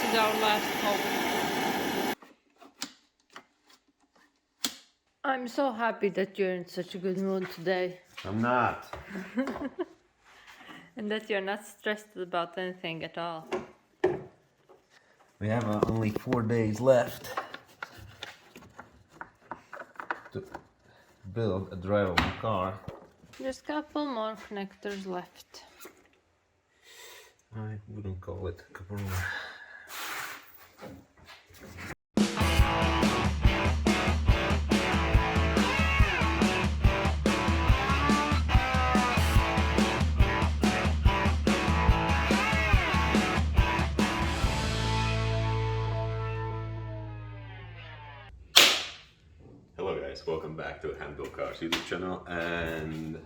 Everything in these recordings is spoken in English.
is our last hope. I'm so happy that you're in such a good mood today. I'm not. And that you're not stressed about anything at all. We have only 4 days left to build a drivable car. Just a couple more connectors left. I wouldn't call it a couple more. Hello guys, welcome back to Handle Cars YouTube channel, and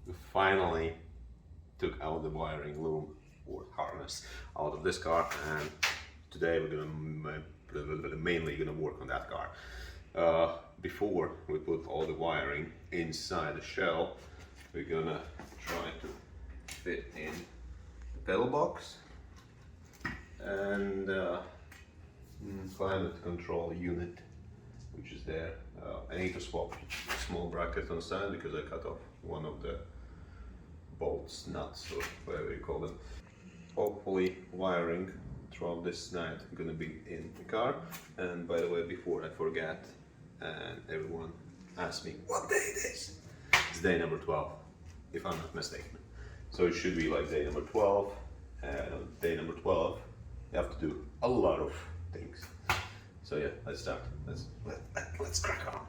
we finally took out the wiring loom or harness out of this car, and today we're gonna mainly work on that car. Before we put all the wiring inside the shell, we're gonna try to fit in the pedal box and climate control unit, which is there. I need to swap small bracket on the side because I cut off one of the bolts, nuts, or whatever you call them. Hopefully wiring throughout this night gonna be in the car. And by the way, before I forget, and everyone asks me what day it is, it's day number 12, if I'm not mistaken. So it should be like day number 12, and on day number 12 you have to do a lot of things. So yeah, let's start. Let's crack on.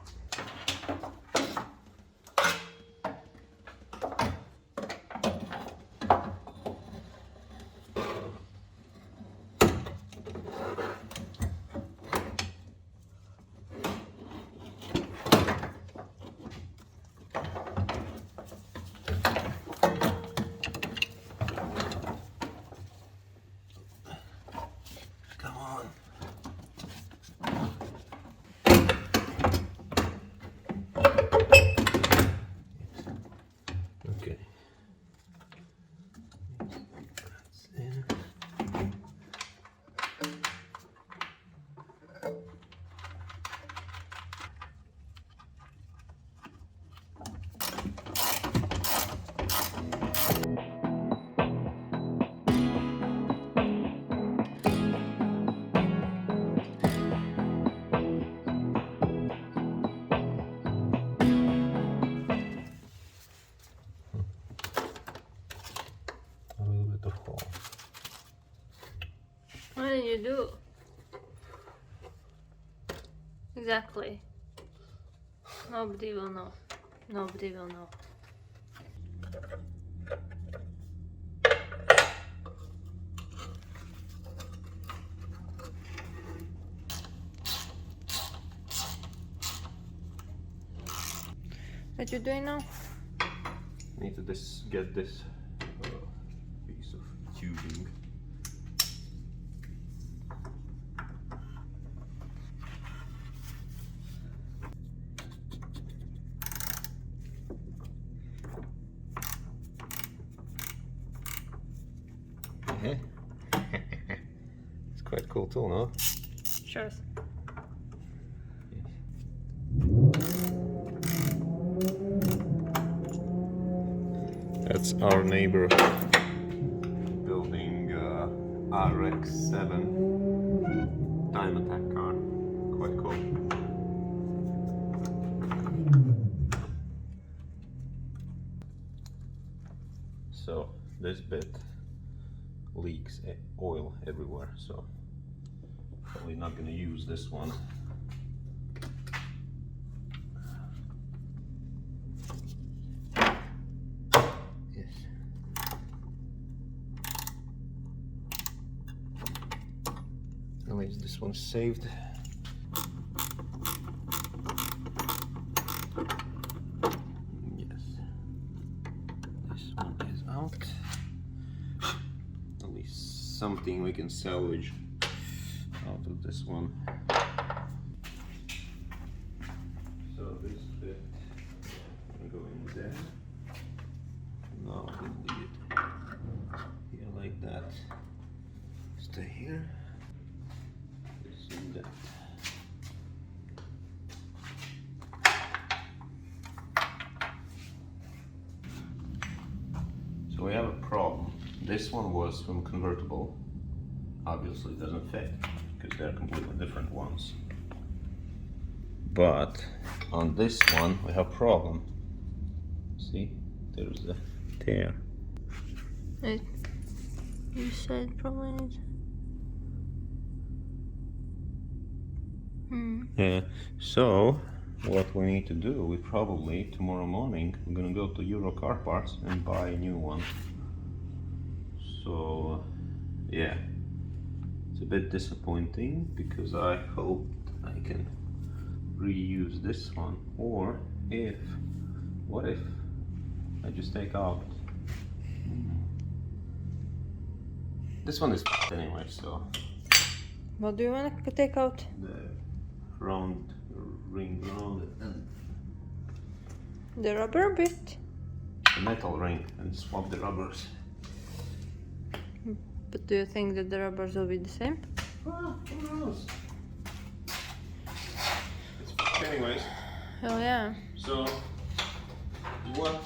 Come on. Okay. That's in. A little bit of hole. What did you do? Exactly. Nobody will know. Nobody will know. What you doing now? Need to get this piece of tubing. It's quite cool tool, no? Sure. That's our neighbor building RX-7 time attack car. Quite cool. So this bit leaks oil everywhere, so probably not gonna use this one. At least this one's saved. Yes. This one is out. At least something we can salvage out of this one. So this bit can go in there. No, I didn't need it. Here like that. Stay here. that. So we have a problem. This one was from convertible. Obviously it doesn't fit because they're completely different ones. But on this one we have a problem. See, there's a tear. You said probably need. Yeah. So what we need to do, we probably tomorrow morning we're gonna go to Euro Car Parts and buy a new one. So yeah, it's a bit disappointing because I hoped I can reuse this one, or what if I just take out this one is anyway, so What do you want to take out? the round ring around it and The rubber bit. the metal ring and swap the rubbers. But do you think that the rubbers will be the same? Well, who knows? It's anyways. Oh yeah. So what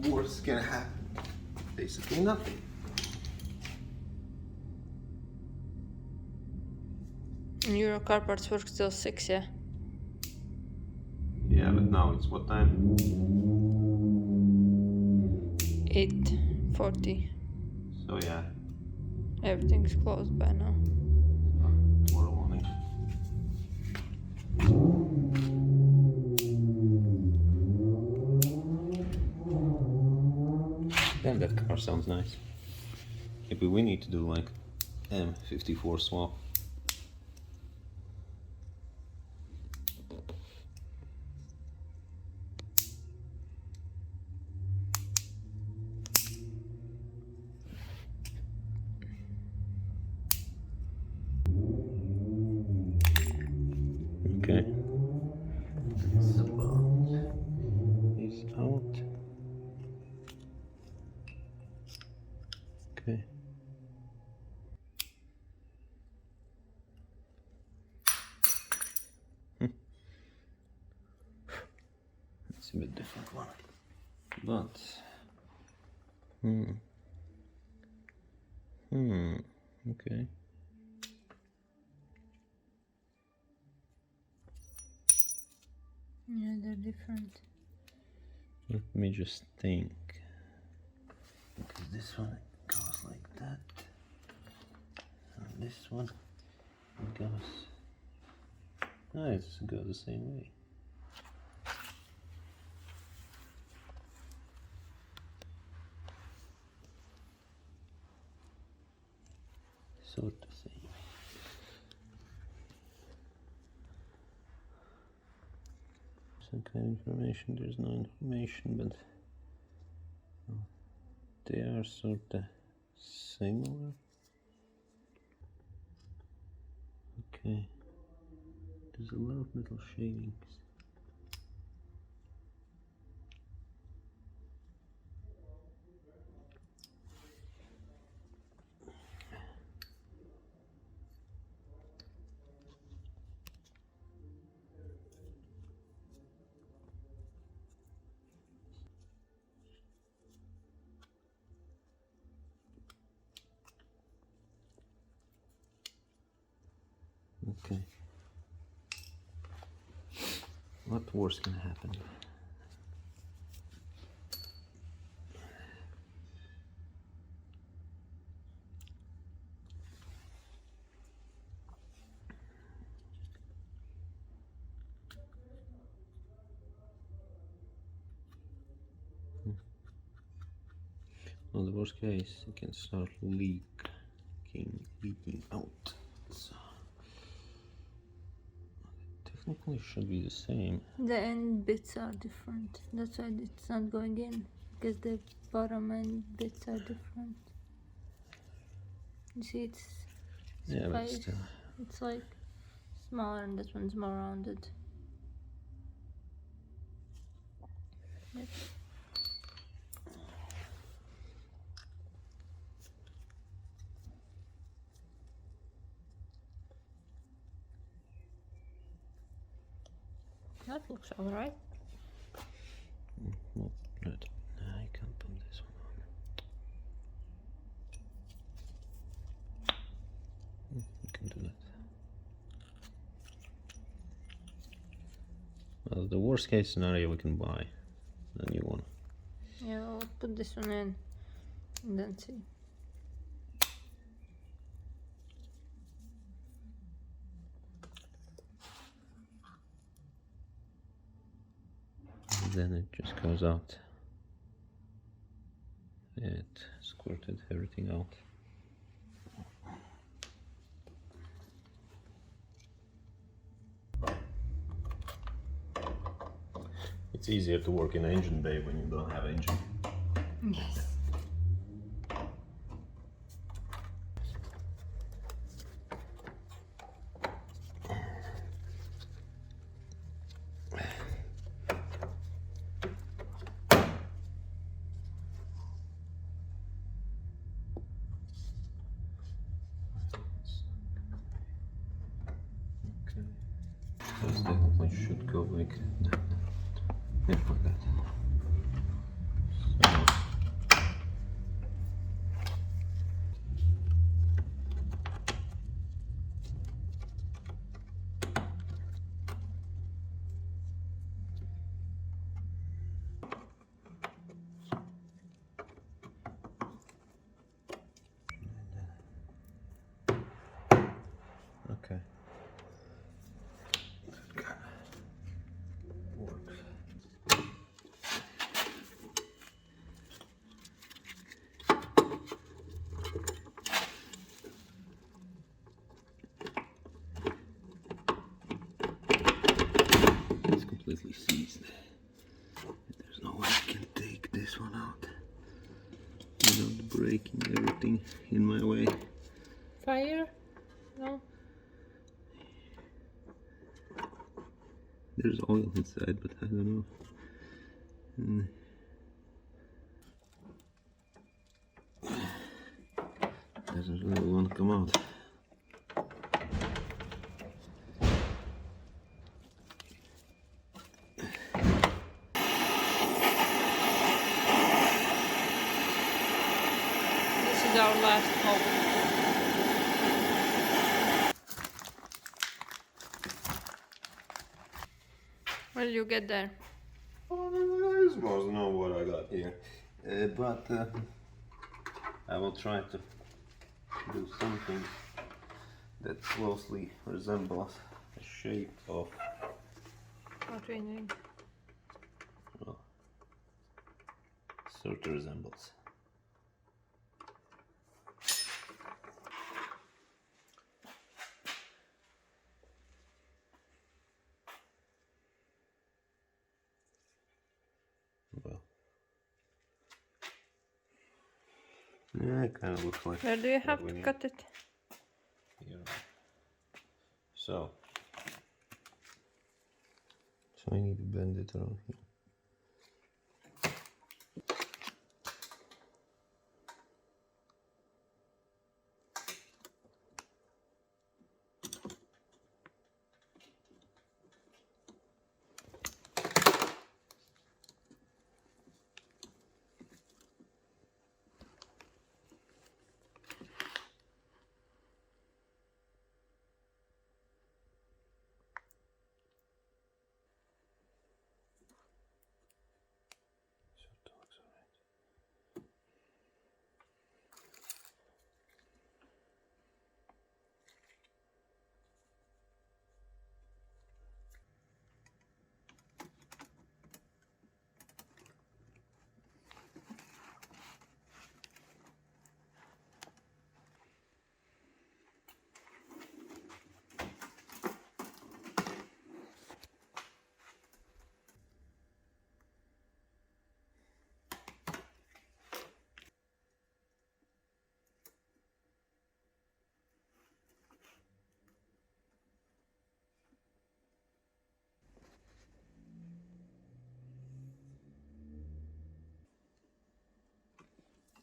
worse can happen? Basically nothing. Euro car parts work till 6, yeah? Yeah, but now it's what time? 8:40. So yeah, Everything's closed by now. tomorrow morning. Damn, that car sounds nice. Maybe we need to do like M54 swap. Okay. It's out. Okay. It's a bit different one. But okay. Yeah, they're different. Let me just think. Because this one goes like that. And this one goes. Ah, it goes the same way. Sort of same. Some kind of information, there's no information, but they are sort of similar. Okay, there's a lot of little shadings. Okay. What worse can happen? Well, the worst case, it can start leaking out. So, technically should be the same. The end bits are different. That's why it's not going in. Because the bottom end bits are different. You see, it's Yeah, but spaced. still. It's like smaller and this one's more rounded. Yep. That looks alright. Not good. I can't put this one on. You can do that. Well, the worst case scenario, we can buy a new one. Yeah, I'll put this one in and then see. And then it just goes out. It squirted everything out. It's easier to work in engine bay when you don't have engine. Yes. This definitely should go like that. Yeah, like that. Okay. Works. It's completely seized. There's no way I can take this one out without breaking everything in my way. Fire? No? There's oil inside, but I don't know. Doesn't really want to come out. This is our last hope. What did you get there? I suppose know what I got here, but I will try to do something that closely resembles the shape of, What we need? well, sort of resembles. Well, yeah, it kind of looks like. Where do you have what we to need cut it? here. So I need to bend it around here.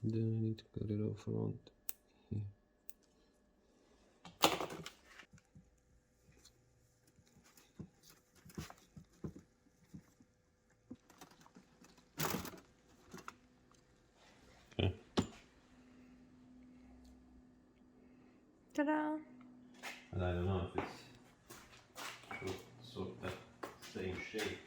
Then I need to cut it off around here. Ta-da! And I don't know if it's sort of that same shape.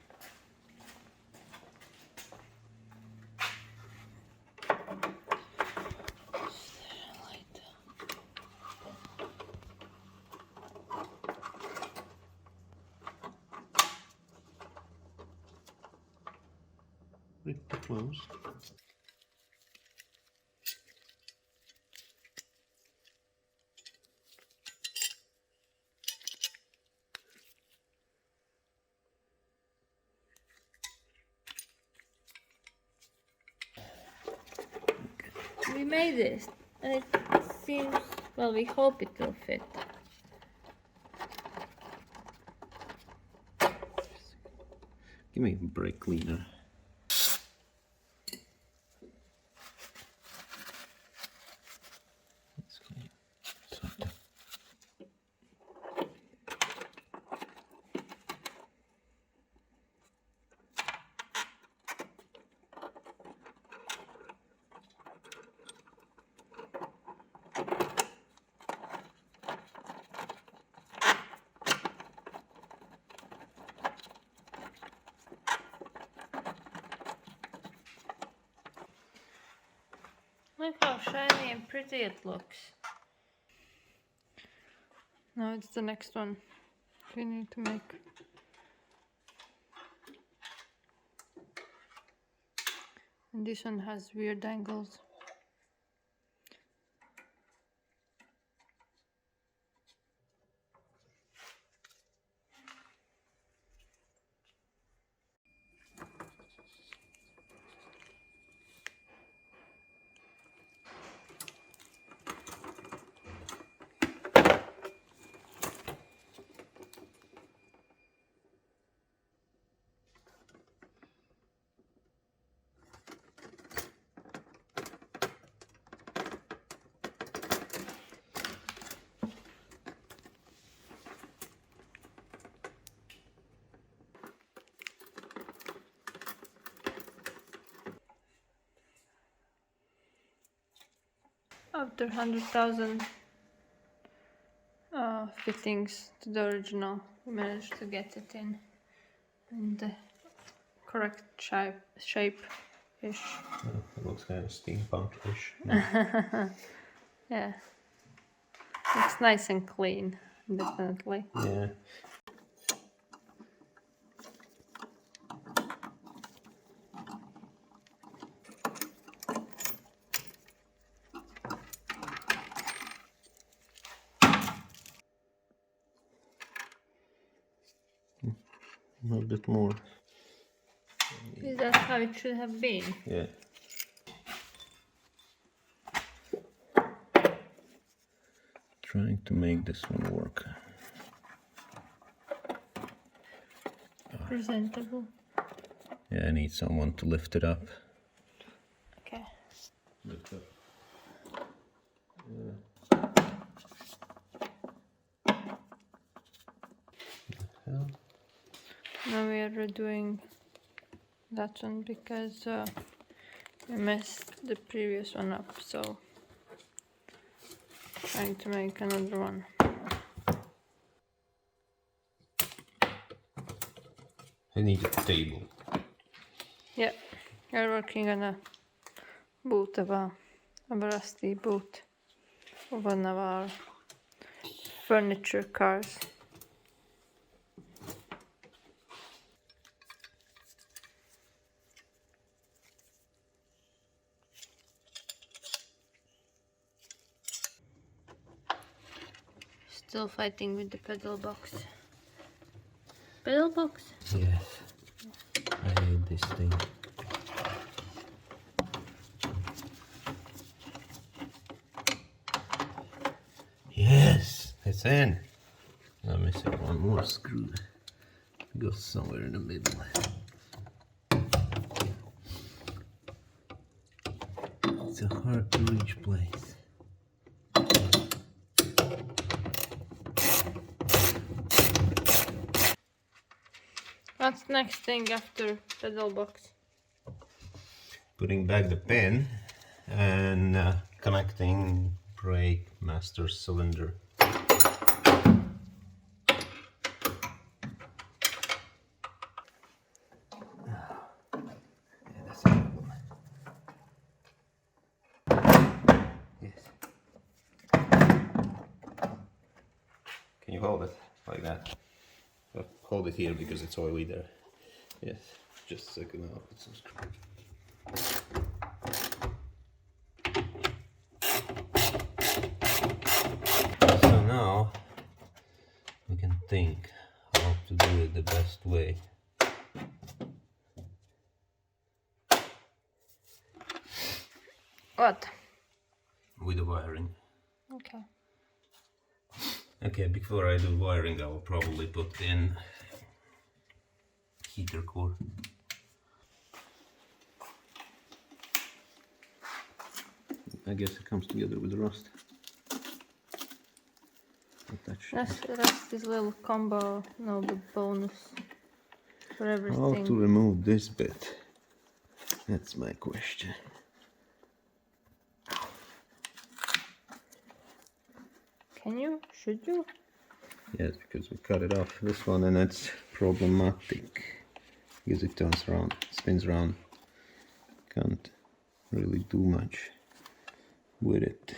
Pretty close. We made this, and it seems, well, we hope it will fit. Give me a brake cleaner. Let's clean. Sort of. Look how shiny and pretty it looks. Now it's the next one we need to make. And this one has weird angles. After 100,000 fittings to the original, we managed to get it in the correct shape-ish. It looks kind of steampunk-ish. Yeah, it's nice and clean, definitely. Yeah. A bit more. Is that how it should have been? Yeah. Trying to make this one work. Presentable. Yeah, I need someone to lift it up. Okay. Lift up. Hell. Now we are redoing that one because we messed the previous one up, so trying to make another one. I need a table. Yeah, we're working on a boot of a rusty boot of one of our furniture cars. Still fighting with the pedal box. Pedal box? Yes. I hate this thing. Yes, it's in. I'm missing one more screw. It goes somewhere in the middle. It's a hard to reach place. What's the next thing after pedal box? Putting back the pin and connecting brake master cylinder. That's a problem. Yes. Can you hold it like that? Hold it here because it's oily there. Yes. Just a second. I'll put some screws. So now we can think how to do it the best way. What? With the wiring. Okay. Okay, before I do wiring, I will probably put in heater core. I guess it comes together with the rust. That's this little combo, no, the bonus for everything. How to remove this bit? That's my question. Can you? Should you? Yes, because we cut it off this one and it's problematic because it turns around, spins around. Can't really do much with it.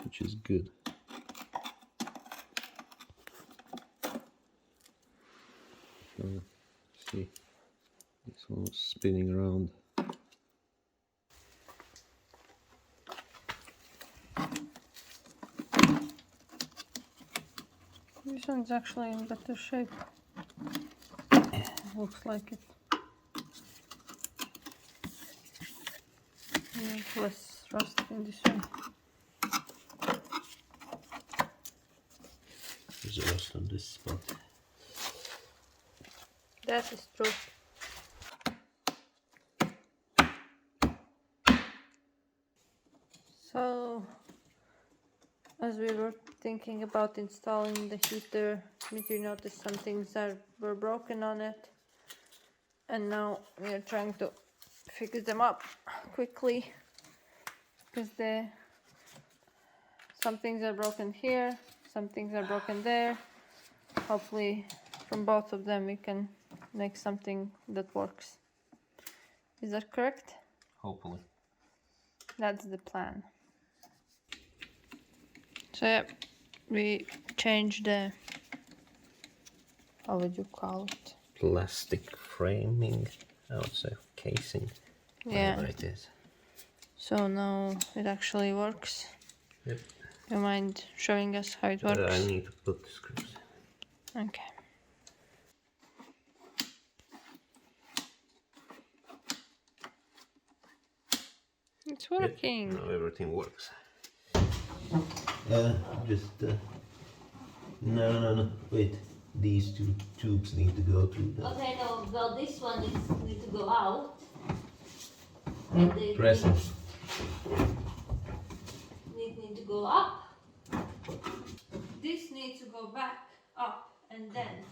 Which is good. So, see, this one was spinning around. This one's actually in better shape. Looks like it. There's less rust in this one. There's a rust on this spot. That is true. So, as we were thinking about installing the heater, Dmitry noticed some things that were broken on it, and now we are trying to fix them up quickly because some things are broken here, some things are broken there. Hopefully from both of them we can make something that works. Is that correct? Hopefully. That's the plan. So yeah, we changed the, how would you call it? Plastic framing, I would say, casing, Yeah. whatever it is. So now it actually works. Yep. You mind showing us how it works? I need to put the screws. Okay. It's working. Now everything works. Just no, wait. These two tubes need to go through the Okay, no, well, this one needs to go out. And they pressing. need to go up. This needs to go back up and then.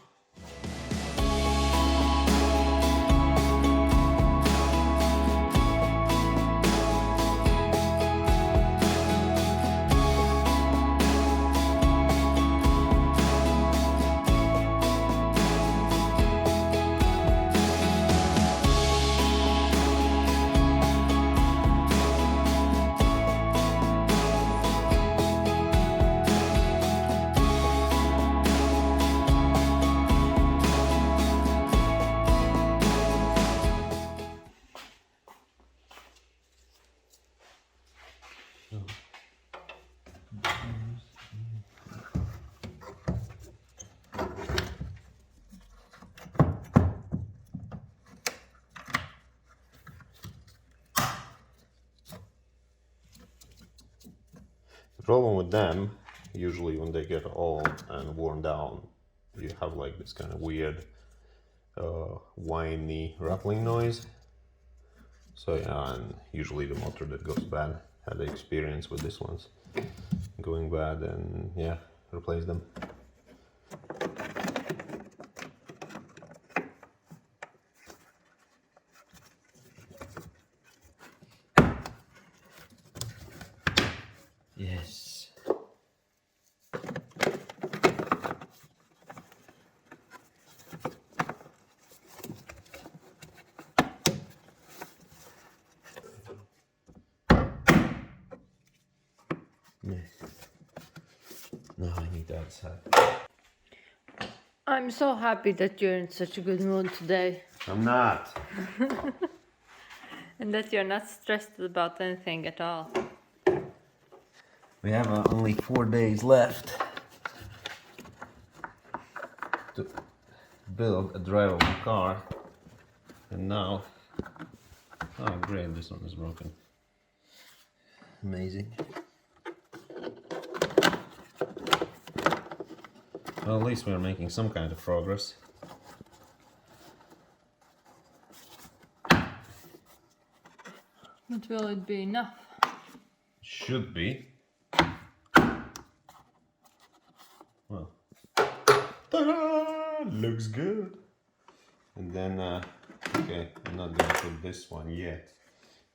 The problem with them, usually when they get old and worn down, you have like this kind of weird whiny rattling noise. So yeah, and usually the motor that goes bad, had the experience with this one's going bad, and yeah, replace them. Yes. Now I need that side. I'm so happy that you're in such a good mood today I'm not. and that you're not stressed about anything at all. We have only 4 days left to build a drivable car, and now, oh great, this one is broken. Amazing. Well, at least we're making some kind of progress. But will it be enough? Should be. Well, ta-da! Looks good. And then, okay, I'm not gonna put this one yet,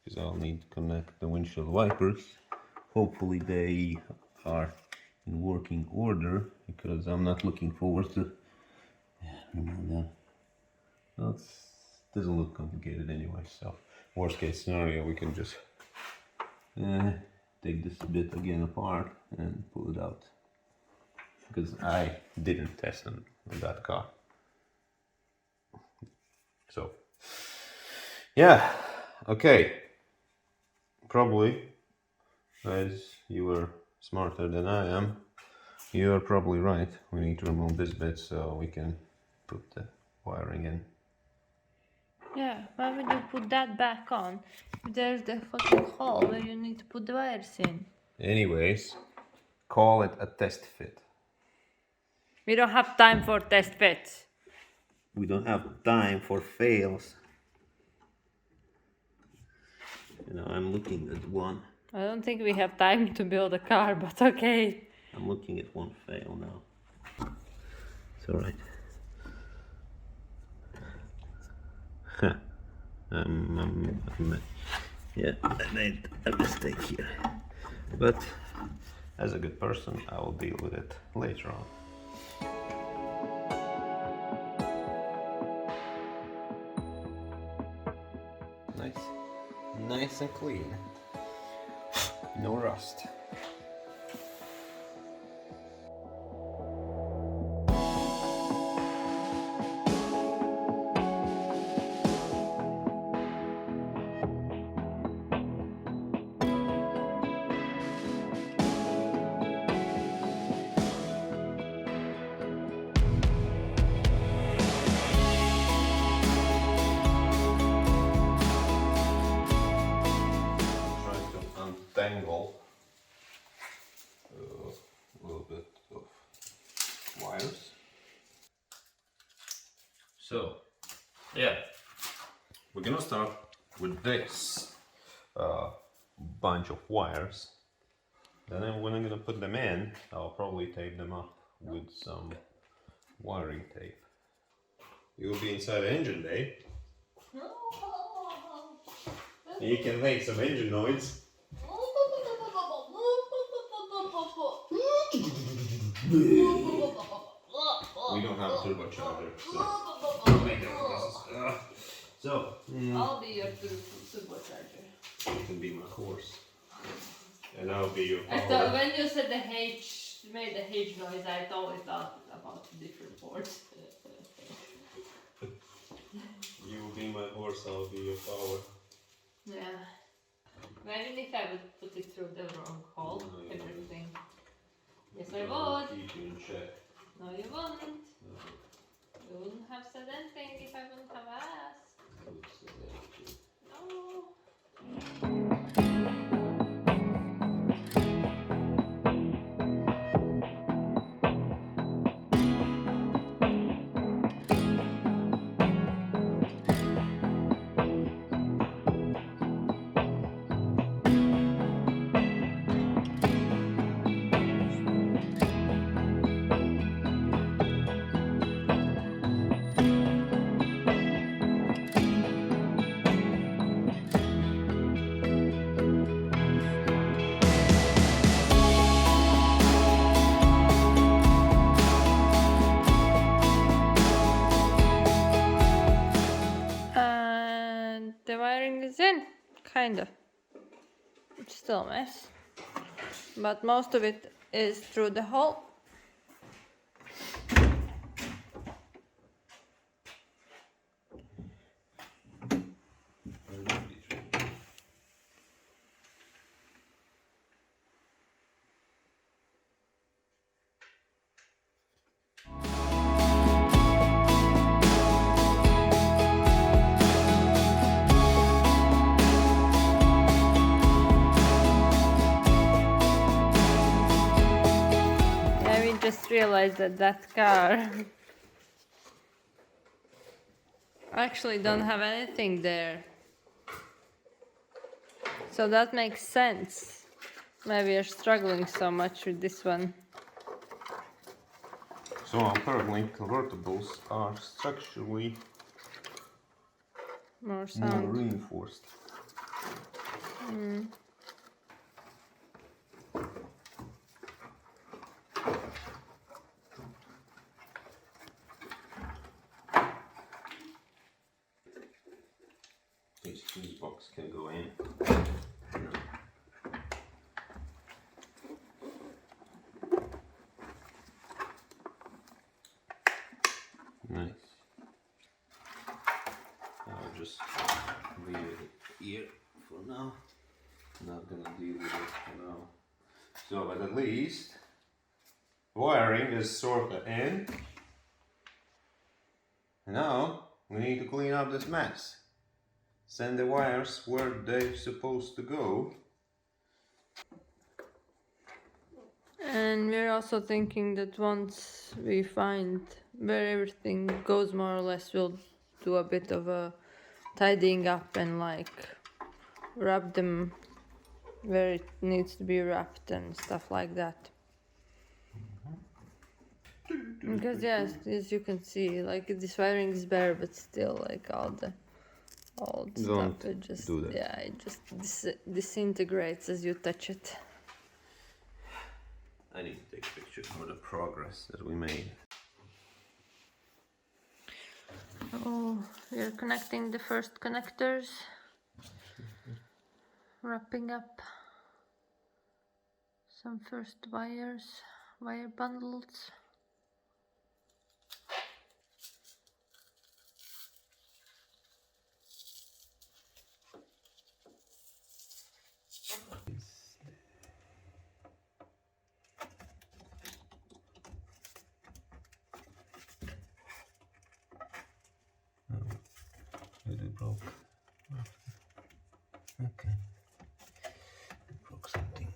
because I'll need to connect the windshield wipers. Hopefully they are in working order, because I'm not looking forward to remove that. Well, it doesn't look complicated anyway, so worst case scenario, we can just take this bit again apart and pull it out, because I didn't test on that car. So yeah, okay, probably, as you were smarter than I am, you are probably right. We need to remove this bit so we can put the wiring in. Yeah, why would you put that back on? There's the fucking hole where you need to put the wires in. Anyways, call it a test fit. We don't have time for test fits. We don't have time for fails. You know, I'm looking at one. I don't think we have time to build a car, but okay. I'm looking at one fail now. It's alright. Yeah, I made a mistake here. But as a good person, I will deal with it later on. Nice. Nice and clean. No rust. Untangle a little bit of wires. So, yeah, we're gonna start with this bunch of wires. Then when I'm gonna put them in, I'll probably tape them up with some wiring tape. You'll be inside the engine bay. You can make some engine noise. We don't have a turbocharger, so don't make any noises. So, I'll be your turbocharger. you can be my horse, and I'll be your I power. thought when you said the H, made the H noise, I always thought about different words. You will be my horse, I'll be your power. Yeah. Imagine if I would put it through the wrong hole, everything. Yes, I would. Keep you in check. No, you wouldn't. You wouldn't have said anything if I wouldn't have asked. No. wiring is in, kind of. It's still a mess, but most of it is through the hole. Just realized that that car actually don't have anything there, so that makes sense. Maybe you're struggling so much with this one. So apparently convertibles are structurally More more sound. reinforced. This fuse box can go in. Nice. I'll just leave it here for now. Not gonna deal with it for now. So, but at least wiring is sorted in. Now we need to clean up this mess. Send the wires where they're supposed to go. And we're also thinking that once we find where everything goes more or less, we'll do a bit of a tidying up and like wrap them where it needs to be wrapped and stuff like that. Because yes, as you can see, like this wiring is bare, but still like all the old Don't stuff, it just do that. yeah, it just disintegrates as you touch it. I need to take a picture for the progress that we made. Oh, we're connecting the first connectors, wrapping up some first wire bundles. It broke. Okay. It broke something.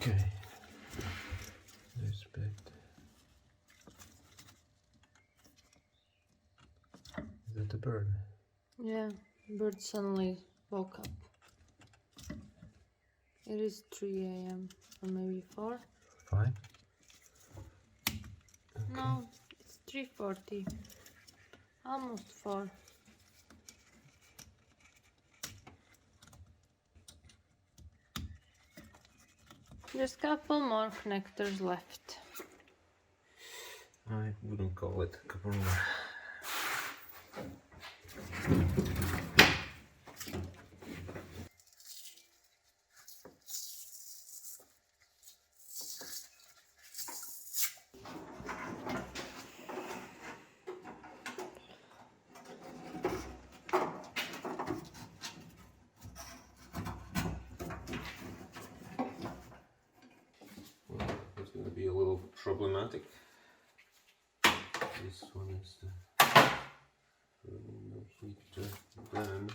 Okay. This bit. Is that the bird? Yeah, bird suddenly woke up. It is 3 a.m. or maybe 4. 5? No, it's 3:40. Almost 4. Just couple more connectors left. I wouldn't call it a couple more. Well, it's going to be a little problematic. This one is the heater, then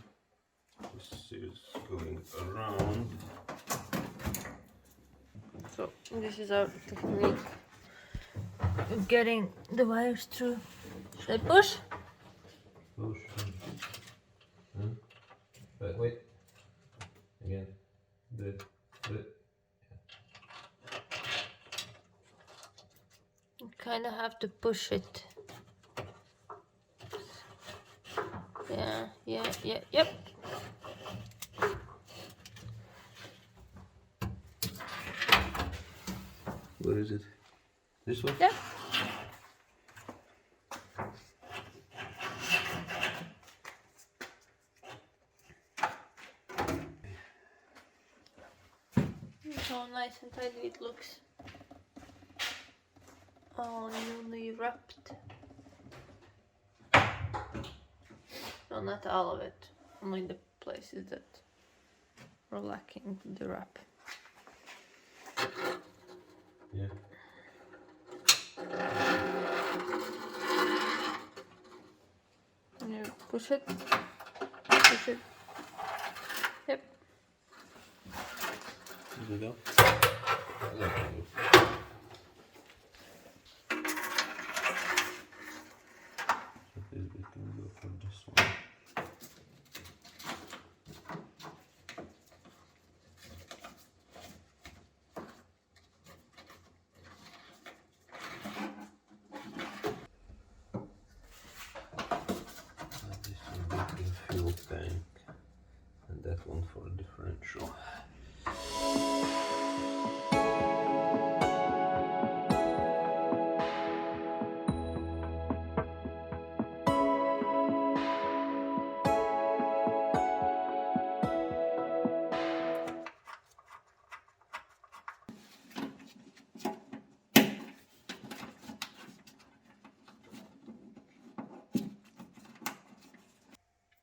This is going around. So this is our technique of getting the wires through. Should I push? Push. Wait. Again. Do it. You kind of have to push it. Yep. Where is it? This one? Yep. How nice and tidy it looks. All newly wrapped. No, not all of it. Only the places that were lacking the wrap. Yeah. And you push it. Push it. Yep. There we go. We can go for this one. This will be the fuel tank, and that one for a differential.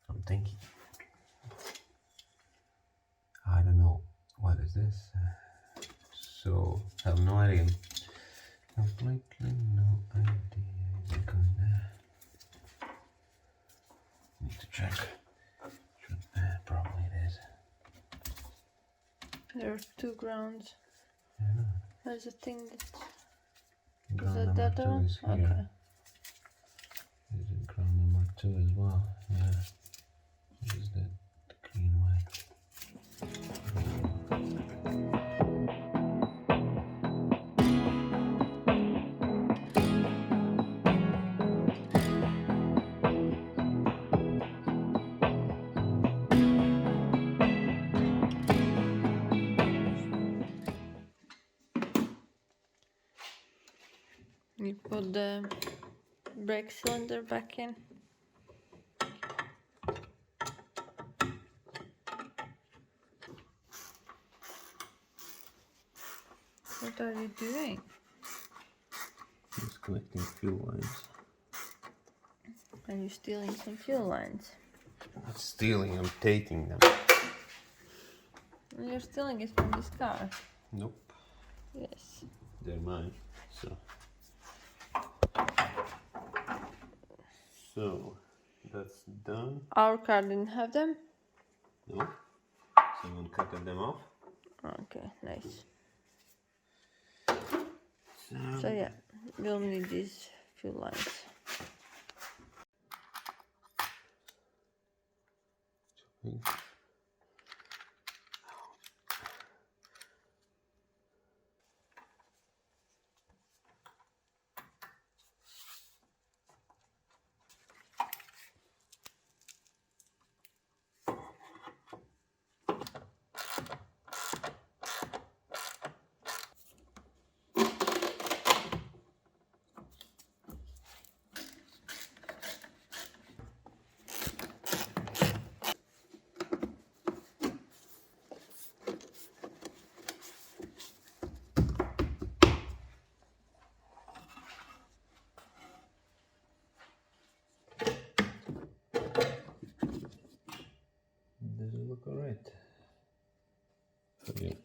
I'm thinking. I don't know what is this. So have no idea. Completely no idea. Need to check. Probably it is. There are two grounds. Yeah. There's a thing that Ground is number that 2 one? is here. Okay. Is it ground number 2 as well? Yeah. What is that? The green one. You put the brake cylinder back in. What are you doing? Just collecting fuel lines. Are you stealing some fuel lines? Not stealing, I'm taking them. You're stealing it from this car. Nope. Yes. They're mine. So that's done. Our car didn't have them? No. Someone cut them off. Okay, nice. So So yeah, we'll need these fuel lines. does it look alright? Okay.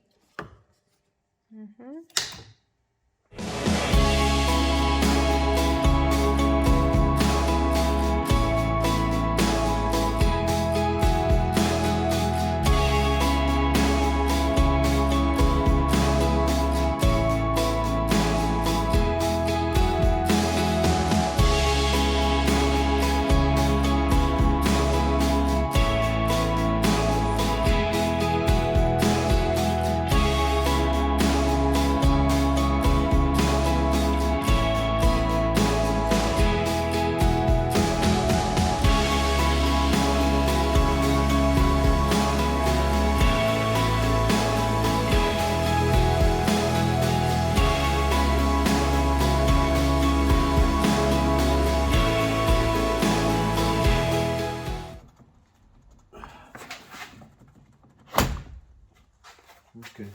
Okay.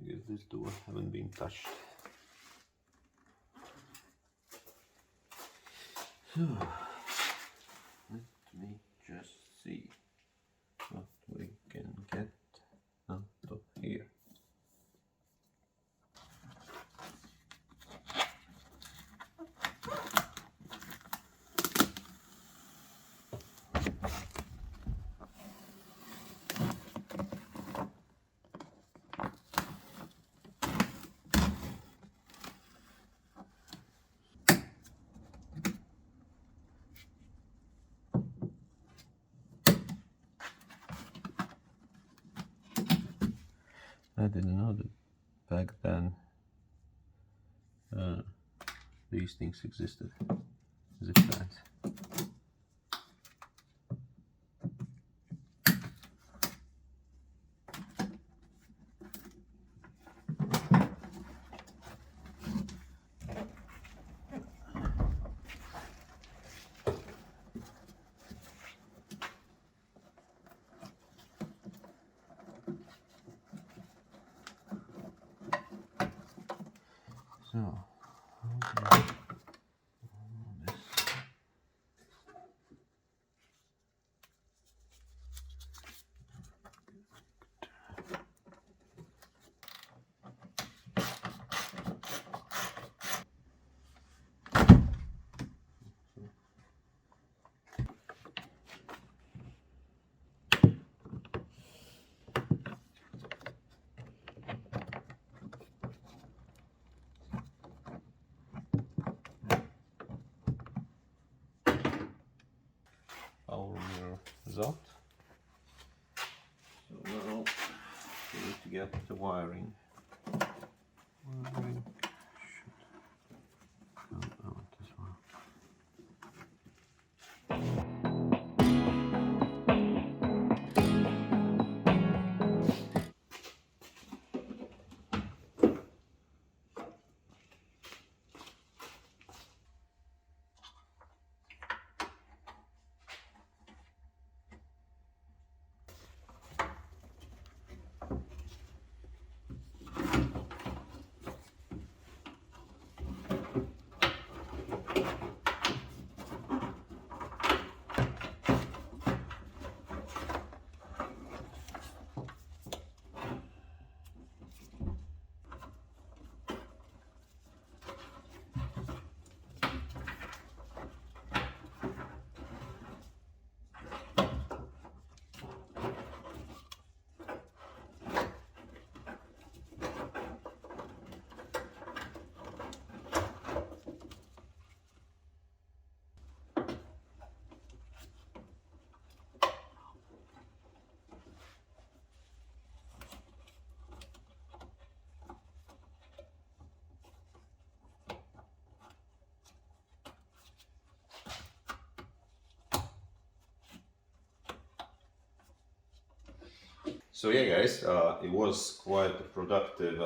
I guess this door haven't been touched. So let me just see what we can get out of here. I didn't know that back then these things existed as a plant. So, how do I this? Our mirror is out. So now we need to get the wiring. Wiring should come out as well. So yeah guys, it was quite a productive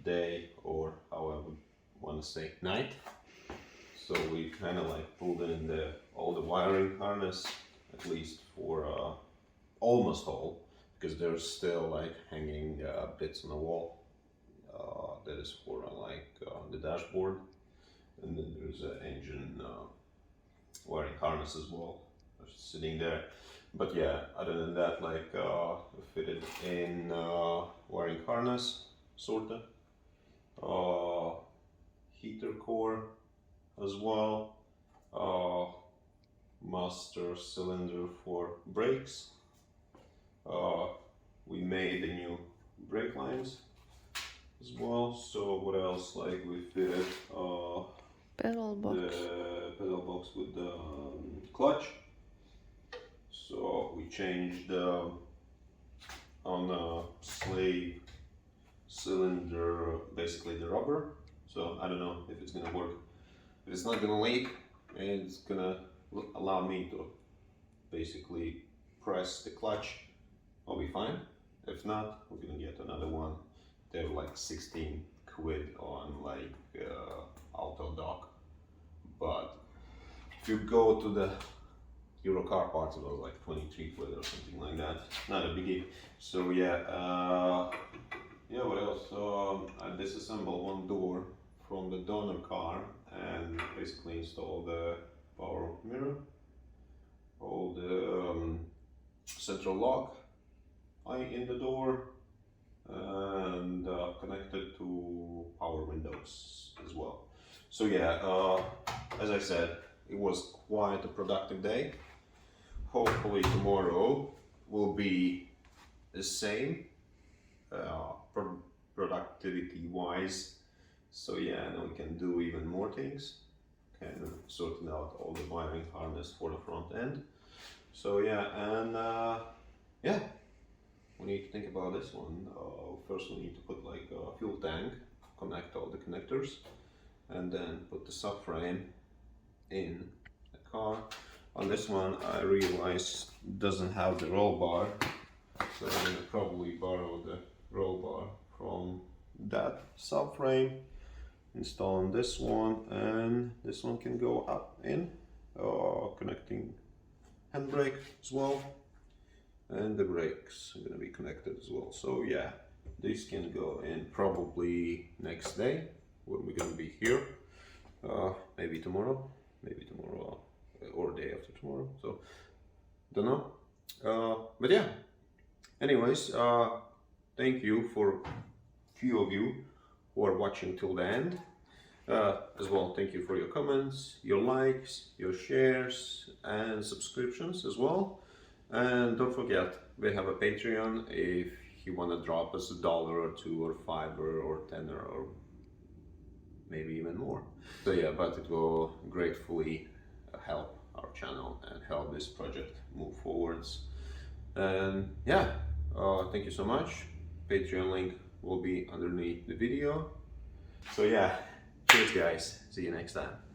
day, or how I would want to say night. So we kind of like pulled in all the wiring harness, at least for almost all, because there's still like hanging bits on the wall. That is for the dashboard, and then there's an engine wiring harness as well, just sitting there. But yeah, other than that, like fitted in wiring harness, sorta, heater core as well, master cylinder for brakes. We made the new brake lines as well. So what else? Like we fitted Pedal box. the pedal box with the clutch. So we changed on the slave cylinder basically the rubber. So I don't know if it's gonna work. If it's not gonna leak, it's gonna allow me to basically press the clutch. I'll be fine. If not, we're gonna get another one. They're like 16 quid on like auto dock. But if you go to the Euro car parts, it was like 23 quid or something like like that. Not a biggie. So yeah, yeah. What else? I disassembled one door from the donor car and basically installed the power mirror, all the central lock in the door, and connected to power windows as well. So yeah, as I said, it was quite a productive day. Hopefully tomorrow will be the same productivity wise. So yeah, now we can do even more things. Kind of sorting out all the wiring harness for the front end. So yeah, and yeah, we need to think about this one. First we need to put like a fuel tank, connect all the connectors, and then put the subframe in the car. On this one I realized doesn't have the roll bar, so I'm gonna probably borrow the roll bar from that subframe, install on this one, and this one can go up in, connecting handbrake as well, and the brakes are gonna be connected as well. So yeah, this can go in probably next day when we're gonna be here, maybe tomorrow or day after tomorrow, so don't know. But yeah, anyways, thank you for few of you who are watching till the end. As well, thank you for your comments, your likes, your shares, and subscriptions as well. And don't forget, we have a Patreon if you want to drop us $1 or $2 or $5 or $10 or maybe even more. So yeah, but it will gratefully help our channel and help this project move forwards. And yeah, thank you so much. Patreon link will be underneath the video. So yeah, cheers guys, see you next time.